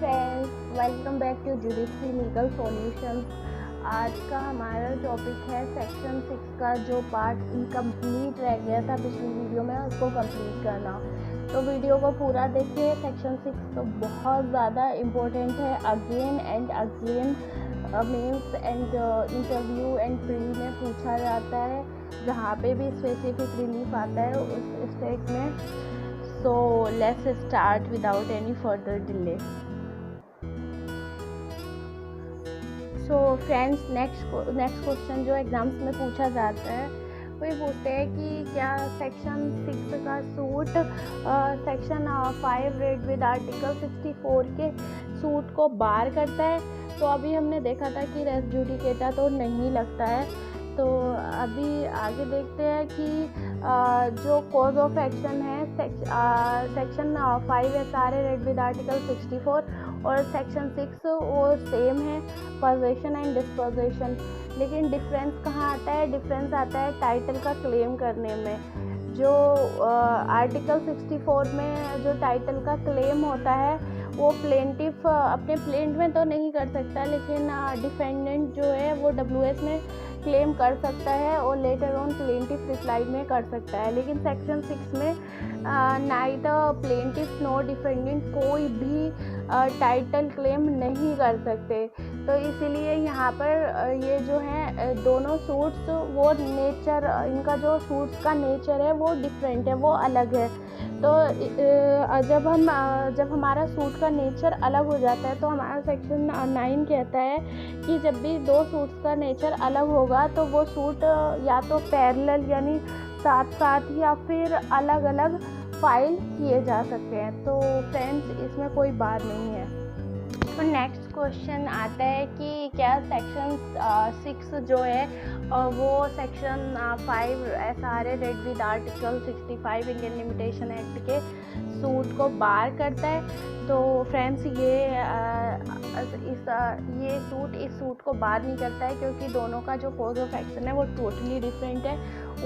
Friends, welcome back to judiciary legal solutions. आज का हमारा टॉपिक है सेक्शन 6 का जो पार्ट इनकम्प्लीट रह गया था पिछली वीडियो में, उसको कंप्लीट करना। तो वीडियो को पूरा देखिए। सेक्शन 6 तो बहुत ज़्यादा इम्पोर्टेंट है। Again and again mains and interview and pre में पूछा जाता है, जहाँ पे भी स्पेसिफिक रिलीफ आता है उस स्टेट में। So let's start without any further delay. So friends, next question जो एग्जाम्स में पूछा जाता है वो ये पूछते हैं कि क्या सेक्शन 6 का suit section 5 read with article 64 के सूट को बार करता है। तो अभी हमने देखा था कि रेस जुडिकेटा तो नहीं लगता है। तो अभी आगे देखते हैं कि जो कॉज ऑफ एक्शन है section 5 SRA read with article 64 और सेक्शन 6 वो सेम है, पोजेशन एंड डिस्पोजेशन। लेकिन डिफरेंस कहाँ आता है? डिफरेंस आता है टाइटल का क्लेम करने में। जो आर्टिकल 64 में जो टाइटल का क्लेम होता है वो प्लेंटिफ अपने प्लेंट में तो नहीं कर सकता, लेकिन डिफेंडेंट जो है वो WS में क्लेम कर सकता है और लेटर ऑन प्लेंटिफ रिप्लाई में कर सकता है। लेकिन सेक्शन 6 में नाइदर प्लेंटिफ नो डिफेंडेंट कोई भी टाइटल क्लेम नहीं कर सकते। तो इसीलिए यहाँ पर ये जो है दोनों सूट्स वो नेचर, इनका जो सूट्स का नेचर है वो डिफरेंट है, वो अलग है। तो जब हमारा सूट का नेचर अलग हो जाता है तो हमारा सेक्शन 9 कहता है कि जब भी दो सूट्स का नेचर अलग होगा तो वो सूट या तो पैरेलल यानी साथ साथ या फिर अलग अलग फाइल किए जा सकते हैं। तो फ्रेंड्स, इसमें कोई बात नहीं है। तो नेक्स्ट क्वेश्चन आता है कि क्या सेक्शन 6 जो है वो section 5 SRA read with article 65 Indian limitation act के सूट को बार करता है। तो फ्रेंड्स, इस सूट को बार नहीं करता है, क्योंकि दोनों का जो कॉज ऑफ एक्शन है वो टोटली डिफरेंट है।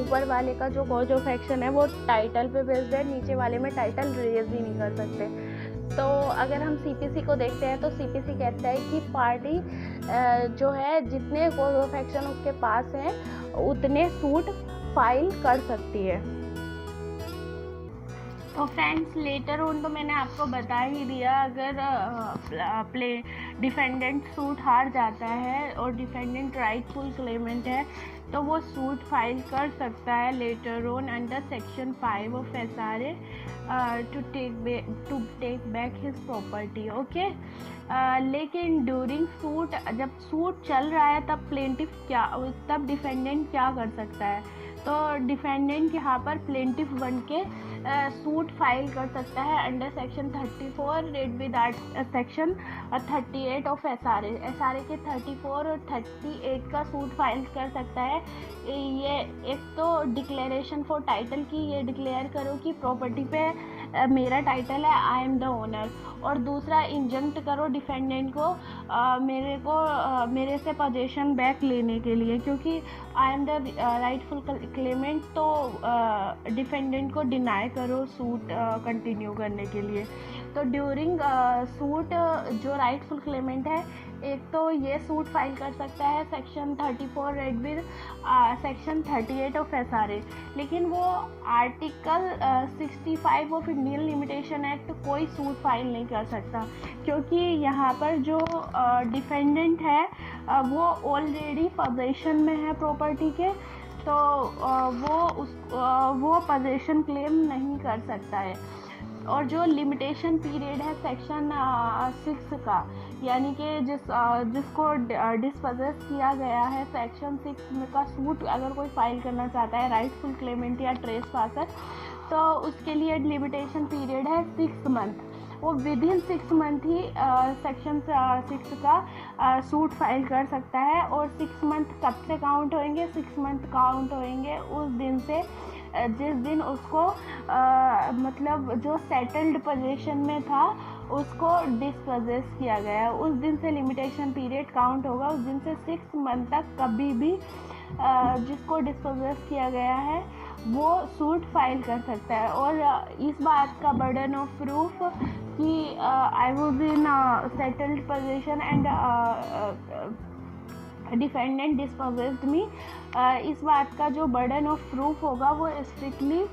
ऊपर वाले का जो कॉज ऑफ एक्शन है वो टाइटल पे बेस्ड है, नीचे वाले में टाइटल रेज ही नहीं कर सकते। तो अगर हम CPC को देखते हैं तो CPC कहता है कि पार्टी जो है जितने कॉज ऑफ एक्शन उसके पास हैं उतने सूट फाइल कर सकती है। तो फ्रेंड्स, लेटर ऑन तो मैंने आपको बता ही दिया, अगर डिफेंडेंट सूट हार जाता है और डिफेंडेंट राइटफुल क्लेमेंट है तो वो सूट फाइल कर सकता है later on under section 5 of SRA to take back his property. Okay, लेकिन ड्यूरिंग सूट, जब सूट चल रहा है तब डिफेंडेंट क्या कर सकता है? तो डिफेंडेंट यहाँ पर प्लेंटिफ बन के सूट फाइल कर सकता है under section 34 read with section 38 of SRA के 34 और 38 का सूट फाइल कर सकता है। ये एक तो डिक्लेरेशन फॉर टाइटल की, ये डिक्लेयर करो कि प्रॉपर्टी पे मेरा टाइटल है, आई एम द ओनर। और दूसरा, इंजंक्ट करो डिफेंडेंट को मेरे से पोजेशन बैक लेने के लिए, क्योंकि I am the rightful Clement. तो डिफेंडेंट को डिनाई करो सूट कंटिन्यू करने के लिए। तो ड्यूरिंग सूट जो राइटफुल क्लेमेंट है, एक तो ये सूट फाइल कर सकता है section 34 read with section 38 of SRA, लेकिन वो article 65 of Indian limitation act कोई सूट फाइल नहीं कर सकता, क्योंकि यहाँ पर जो डिफेंडेंट है वो ऑलरेडी पोजेशन में है प्रॉपर्टी के। तो वो पोजेशन क्लेम नहीं कर सकता है। और जो लिमिटेशन पीरियड है सेक्शन 6 का, यानी कि जिसको डिस्पोजेस किया गया है सेक्शन 6 में का सूट अगर कोई फाइल करना चाहता है राइटफुल क्लेमेंट या ट्रेस पासर, तो उसके लिए लिमिटेशन पीरियड है 6 मंथ। वो with in 6 month he section 6 का सूट फाइल कर सकता है। और 6 मंथ कब से काउंट होंगे? 6 मंथ काउंट होंगे उस दिन से जिस दिन उसको मतलब जो सेटल्ड पोजीशन में था उसको डिस्पोजेस किया गया, उस दिन से लिमिटेशन पीरियड काउंट होगा। उस दिन से 6 मंथ तक कभी भी जिसको डिस्पोजेस किया गया है वो सूट फाइल कर सकता है। और इस बात का बर्डन ऑफ प्रूफ कि I was in settled position and defendant dispossessed me, इस बात का जो बर्डन ऑफ प्रूफ होगा वो स्ट्रिक्टली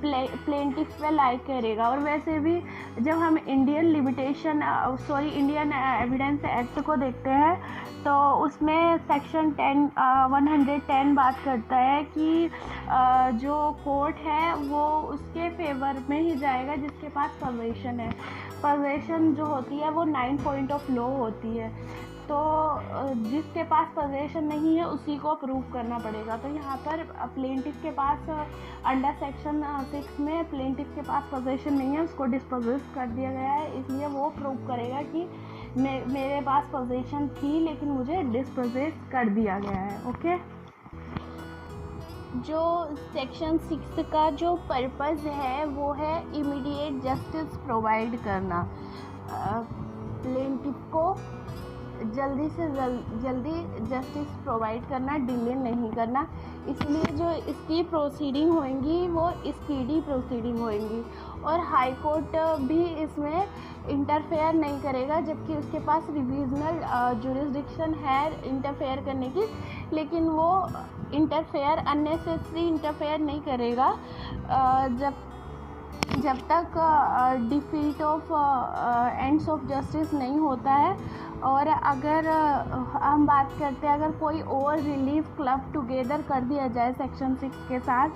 प्लेंटिफ पे लाइक करेगा। और वैसे भी जब हम इंडियन इंडियन एविडेंस एक्ट को देखते हैं तो उसमें सेक्शन 110 बात करता है कि जो कोर्ट है वो उसके फेवर में ही जाएगा जिसके पास पोजीशन है। पोजीशन जो होती है वो 9 पॉइंट ऑफ लॉ होती है, तो जिसके पास पोजीशन नहीं है उसी को प्रूव करना पड़ेगा। तो यहाँ पर प्लेंटिफ के पास अंडर सेक्शन 6 में प्लेंटिफ के पास पोजीशन नहीं है, उसको डिस्पोजेस कर दिया गया है, इसलिए वो प्रूव करेगा कि मेरे पास पोजीशन थी लेकिन मुझे डिस्पोजेस कर दिया गया है। ओके, जो सेक्शन 6 का जो पर्पस है वो है इमीडिएट जस्टिस प्रोवाइड करना, प्लेंटिफ को जल्दी से जल्दी जस्टिस प्रोवाइड करना, डिले नहीं करना। इसलिए जो इसकी प्रोसीडिंग होंगी वो स्पीडी प्रोसीडिंग होंगी और हाई कोर्ट भी इसमें इंटरफेयर नहीं करेगा, जबकि उसके पास रिविजनल जुरिस्डिक्शन है इंटरफेयर करने की, लेकिन वो अननेसेसरी इंटरफेयर नहीं करेगा जब तक defeat of ends of justice नहीं होता है। और अगर हम बात करते हैं अगर कोई और रिलीफ क्लब टुगेदर कर दिया जाए सेक्शन 6 के साथ,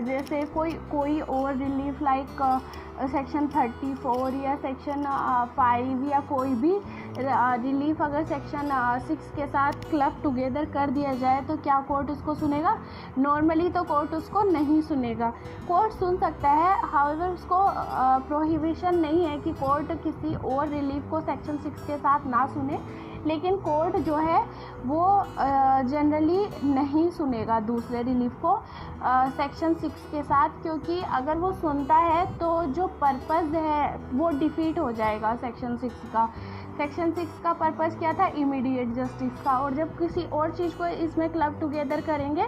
जैसे कोई और रिलीफ लाइक सेक्शन 34 या सेक्शन 5 या कोई भी रिलीफ अगर सेक्शन 6 के साथ क्लब टुगेदर कर दिया जाए तो क्या कोर्ट उसको सुनेगा? नॉर्मली तो कोर्ट उसको नहीं सुनेगा। कोर्ट सुन सकता है, हाउएवर उसको प्रोहिबिशन नहीं है कि कोर्ट किसी और रिलीफ को सेक्शन 6 के साथ ना सुने, लेकिन कोर्ट जो है वो जनरली नहीं सुनेगा दूसरे रिलीफ को सेक्शन 6 के साथ, क्योंकि अगर वो सुनता है तो जो पर्पज़ है वो डिफीट हो जाएगा सेक्शन 6 का। सेक्शन 6 का पर्पज़ क्या था? इमीडिएट जस्टिस का। और जब किसी और चीज़ को इसमें क्लब टुगेदर करेंगे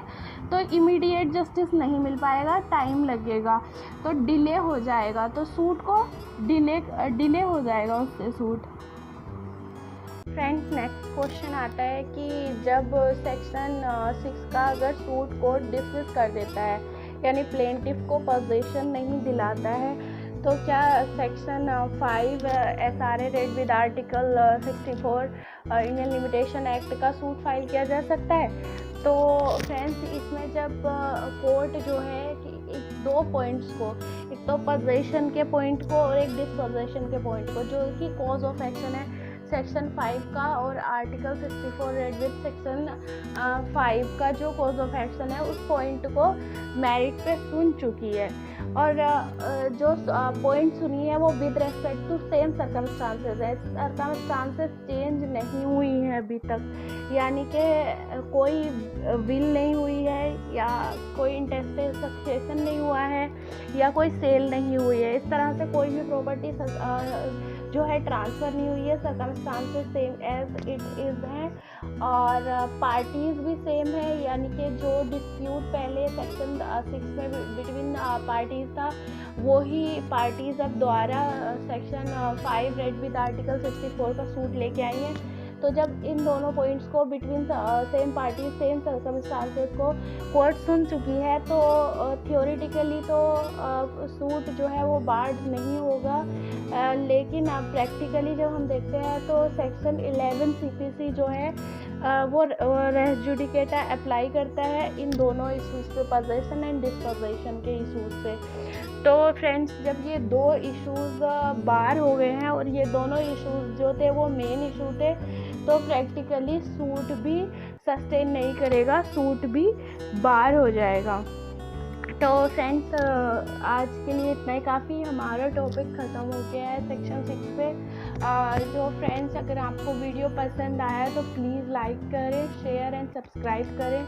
तो इमीडिएट जस्टिस नहीं मिल पाएगा, टाइम लगेगा, तो डिले हो जाएगा, तो सूट को डिले हो जाएगा उससे सूट। फ्रेंड्स, नेक्स्ट क्वेश्चन आता है कि जब सेक्शन 6 का अगर सूट कोर्ट डिसमिस कर देता है, यानी प्लेंटिफ को पोजीशन नहीं दिलाता है, तो क्या section 5 SRA read with article 64 Indian limitation act का सूट फाइल किया जा सकता है? तो फ्रेंड्स, इसमें जब कोर्ट जो है कि दो पॉइंट्स को, एक तो पोजीशन के पॉइंट को और एक डिस्पोजीशन के पॉइंट को, जो कि कॉज ऑफ एक्शन है सेक्शन 5 का और आर्टिकल 64 रेड विद सेक्शन 5 का जो कॉज ऑफ एक्शन है उस पॉइंट को मेरिट पे सुन चुकी है। और जो पॉइंट सुनी है वो with respect to same circumstances है, सर्कमस्टांसेस चेंज नहीं हुई हैं अभी तक, यानी कि कोई विल नहीं हुई है या कोई इंटेस्टेड सक्सेशन नहीं हुआ है या कोई सेल नहीं हुई है, इस तरह से कोई भी प्रॉपर्टी जो है ट्रांसफ़र नहीं हुई है। Circumstances same as it is हैं और पार्टीज़ भी सेम है, यानी कि जो डिस्प्यूट पहले सेक्शन 6 में बिटवीन पार्टीज़ था वो ही पार्टीज़ अब दोबारा सेक्शन 5 रेड विद आर्टिकल 64 का सूट लेके आई हैं। तो जब इन दोनों पॉइंट्स को between same party same circumstances को कोर्ट सुन चुकी है तो थियोरेटिकली तो सूट जो है वो बार्ड नहीं होगा, लेकिन अब प्रैक्टिकली जब हम देखते हैं तो सेक्शन 11 CPC जो है वो रेस जुडिकेटा अप्लाई करता है इन दोनों इशूज़ पे, पोजीशन एंड डिस्पोजीशन के इशूज़ पे। तो फ्रेंड्स, जब ये दो इश्यूज़ बार हो गए हैं और ये दोनों इश्यूज़ जो थे वो मेन इशू थे, तो प्रैक्टिकली सूट भी सस्टेन नहीं करेगा, सूट भी बार हो जाएगा। तो फ्रेंड्स, आज के लिए इतना ही काफ़ी, हमारा टॉपिक ख़त्म हो गया है सेक्शन 6 पे। जो फ्रेंड्स, अगर आपको वीडियो पसंद आया तो प्लीज़ लाइक करें, शेयर एंड सब्सक्राइब करें।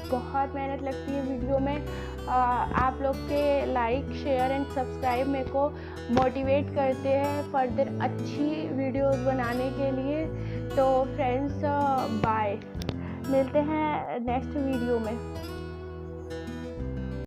बहुत मेहनत लगती है वीडियो में, आप लोग के लाइक शेयर एंड सब्सक्राइब मेरे को मोटिवेट करते हैं फर्दर अच्छी वीडियोस बनाने के लिए। तो फ्रेंड्स, बाय, मिलते हैं नेक्स्ट वीडियो में।